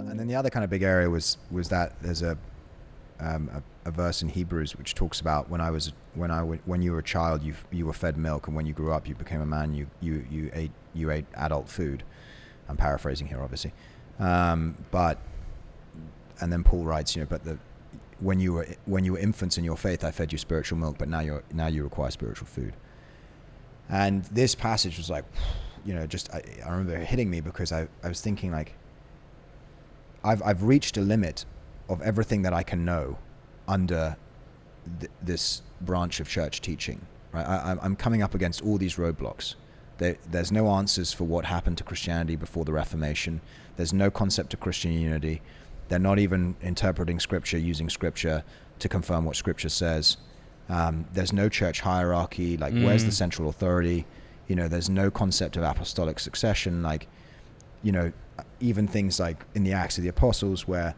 And then the other kind of big area was that there's a verse in Hebrews which talks about when you were a child you were fed milk, and when you grew up you became a man, you ate adult food. I'm paraphrasing here, obviously, but and then Paul writes, but when you were infants in your faith, I fed you spiritual milk, but now you require spiritual food. And this passage was like, I remember it hitting me, because I was thinking, like, I've reached a limit of everything that I can know under this branch of church teaching, right? I'm coming up against all these roadblocks. There's no answers for what happened to Christianity before the Reformation. There's no concept of Christian unity. They're not even interpreting Scripture, using Scripture to confirm what Scripture says. There's no church hierarchy. Like, where's the central authority? There's no concept of apostolic succession. Like, even things like in the Acts of the Apostles, where,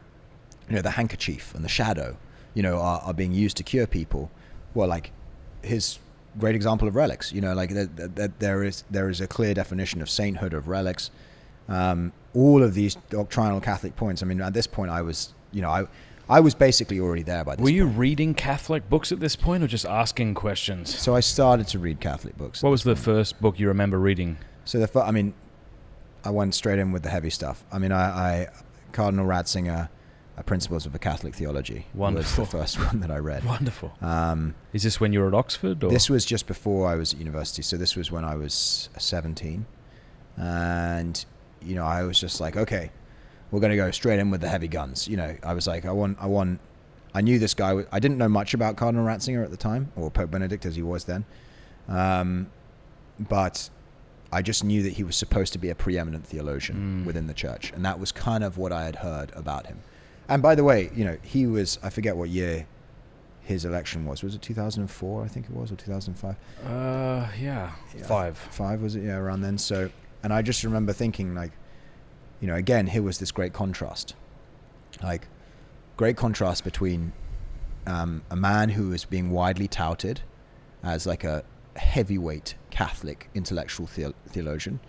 the handkerchief and the shadow, are being used to cure people. Well, like, his great example of relics, like that there is a clear definition of sainthood, of relics. All of these doctrinal Catholic points. I mean, at this point, I was basically already there by this point. Were you reading Catholic books at this point, or just asking questions? So I started to read Catholic books. What was the first book you remember reading? So I went straight in with the heavy stuff. I mean, Cardinal Ratzinger, Principles of a Catholic Theology. Wonderful. Was the first one that I read. Wonderful. Is this when you were at Oxford? Or? This was just before I was at university. So this was when I was 17. And, I was just like, okay, we're going to go straight in with the heavy guns. I was like, I knew this guy. I didn't know much about Cardinal Ratzinger at the time, or Pope Benedict as he was then. But I just knew that he was supposed to be a preeminent theologian within the church. And that was kind of what I had heard about him. And by the way, he was, I forget what year his election was. Was it 2004, I think it was, or 2005? Yeah. 5 was it? Yeah, around then. So, and I just remember thinking, like, again, here was this great contrast. Like, great contrast between a man who is being widely touted as like a heavyweight Catholic intellectual theologian,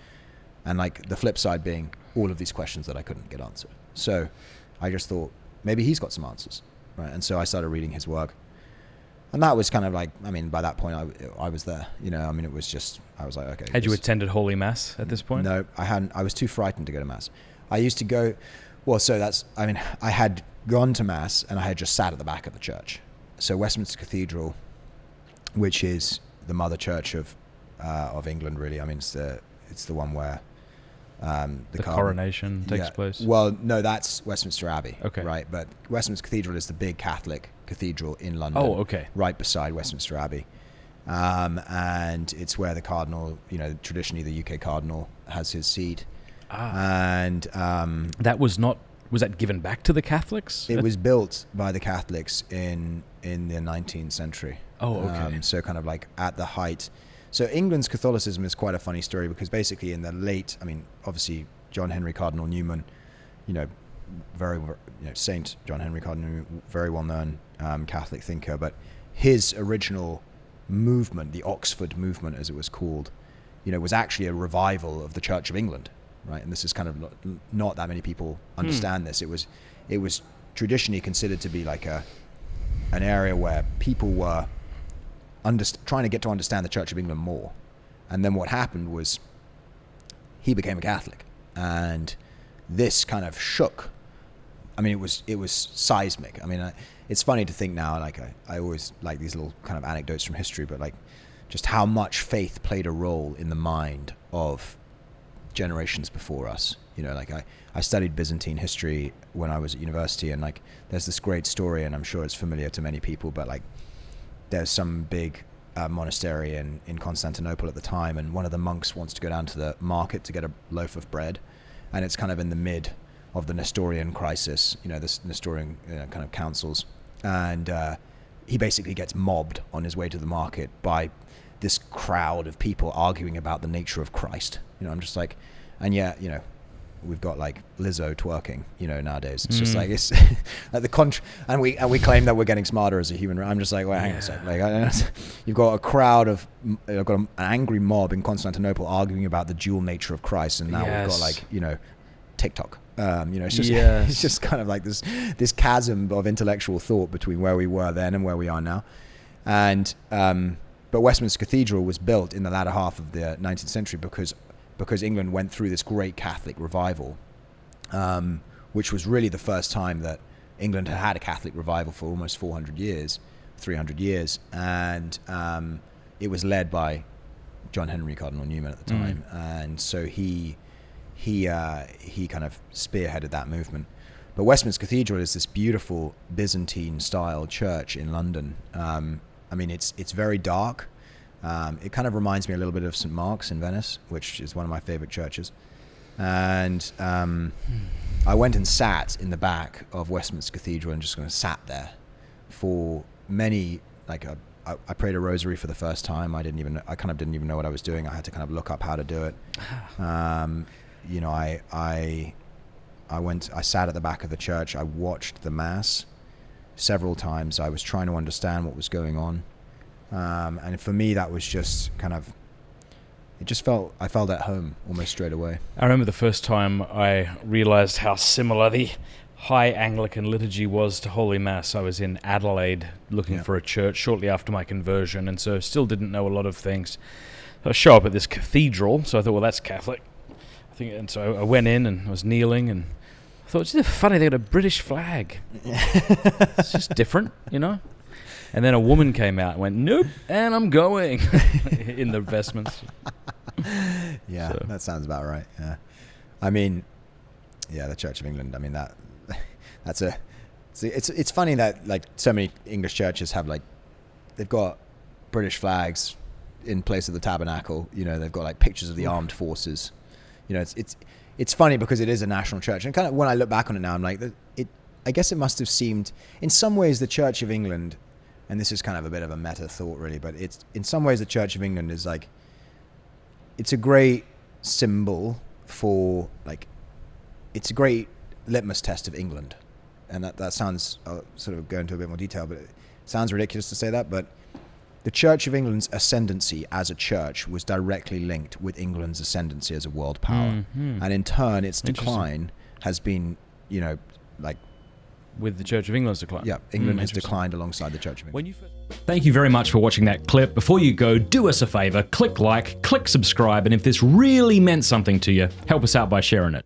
and like the flip side being all of these questions that I couldn't get answered. So I just thought, maybe he's got some answers, right? And so I started reading his work. And that was kind of like, I mean, by that point, I was there. It was just, I was like, okay. Had you attended Holy Mass at this point? No, I hadn't. I was too frightened to go to Mass. I used to go, I had gone to Mass and I had just sat at the back of the church. So Westminster Cathedral, which is the mother church of England, really. I mean, it's the one where the coronation takes place. Well, no, that's Westminster Abbey. Okay. Right, but Westminster Cathedral is the big Catholic cathedral in London. Oh, okay. Right beside Westminster Abbey. And it's where the cardinal, traditionally the UK cardinal has his seat. And that was that given back to the Catholics? It was built by the Catholics in the 19th century. Oh, okay. So kind of like at the height. So England's Catholicism is quite a funny story, because basically in the late, obviously John Henry Cardinal Newman, Saint John Henry Cardinal Newman, very well known Catholic thinker, but his original movement, the Oxford movement as it was called, was actually a revival of the Church of England, right? And this is kind of not that many people understand this. It was traditionally considered to be like an area where people were trying to get to understand the Church of England more. And then what happened was he became a Catholic, and this kind of shook. It was seismic. It's funny to think now, like I always like these little kind of anecdotes from history, but like just how much faith played a role in the mind of generations before us. I studied Byzantine history when I was at university, and like there's this great story, and I'm sure it's familiar to many people, but like there's some big monastery in Constantinople at the time, and one of the monks wants to go down to the market to get a loaf of bread, and it's kind of in the mid of the Nestorian crisis, this Nestorian kind of councils, and he basically gets mobbed on his way to the market by this crowd of people arguing about the nature of Christ. I'm just like, and yet, we've got like Lizzo twerking, nowadays. It's just like, it's like and we claim that we're getting smarter as a human. I'm just like, well, hang on a sec. Like, you've got a crowd of, you've got an angry mob in Constantinople arguing about the dual nature of Christ, and now we've got like, TikTok. It's just it's just kind of like this chasm of intellectual thought between where we were then and where we are now. And but Westminster Cathedral was built in the latter half of the 19th century because England went through this great Catholic revival, which was really the first time that England had a Catholic revival for almost 300 years, and it was led by John Henry Cardinal Newman at the time, and so he kind of spearheaded that movement. But Westminster Cathedral is this beautiful Byzantine-style church in London. I mean, it's very dark. It kind of reminds me a little bit of St. Mark's in Venice, which is one of my favorite churches. And I went and sat in the back of Westminster Cathedral and just kind of sat there for many, like I prayed a rosary for the first time. I kind of didn't even know what I was doing. I had to kind of look up how to do it. I sat at the back of the church. I watched the mass several times. I was trying to understand what was going on. And for me, that was just kind of, I felt at home almost straight away. I remember the first time I realized how similar the High Anglican liturgy was to Holy Mass. I was in Adelaide looking for a church shortly after my conversion, and so still didn't know a lot of things. So I show up at this cathedral, so I thought, well, that's Catholic. And so I went in and I was kneeling, and I thought, it's funny, they got a British flag. It's just different, And then a woman came out and went, nope, and I'm going, in the vestments. Yeah, so. That sounds about right. Yeah, I mean, the Church of England. I mean it's funny that like so many English churches have like, they've got British flags in place of the tabernacle. They've got like pictures of the armed forces. It's funny because it is a national church, and kind of when I look back on it now, I'm like, I guess it must have seemed, in some ways, the Church of England, and this is kind of a bit of a meta thought really, but it's in some ways the Church of England is like, it's a great symbol for like, it's a great litmus test of England, and that sounds, I'll sort of go into a bit more detail, but it sounds ridiculous to say that, but the Church of England's ascendancy as a church was directly linked with England's ascendancy as a world power. Mm-hmm. And in turn, its decline has been, like... With the Church of England's decline. Yeah, England has declined alongside the Church of England. Thank you very much for watching that clip. Before you go, do us a favor, click like, click subscribe, and if this really meant something to you, help us out by sharing it.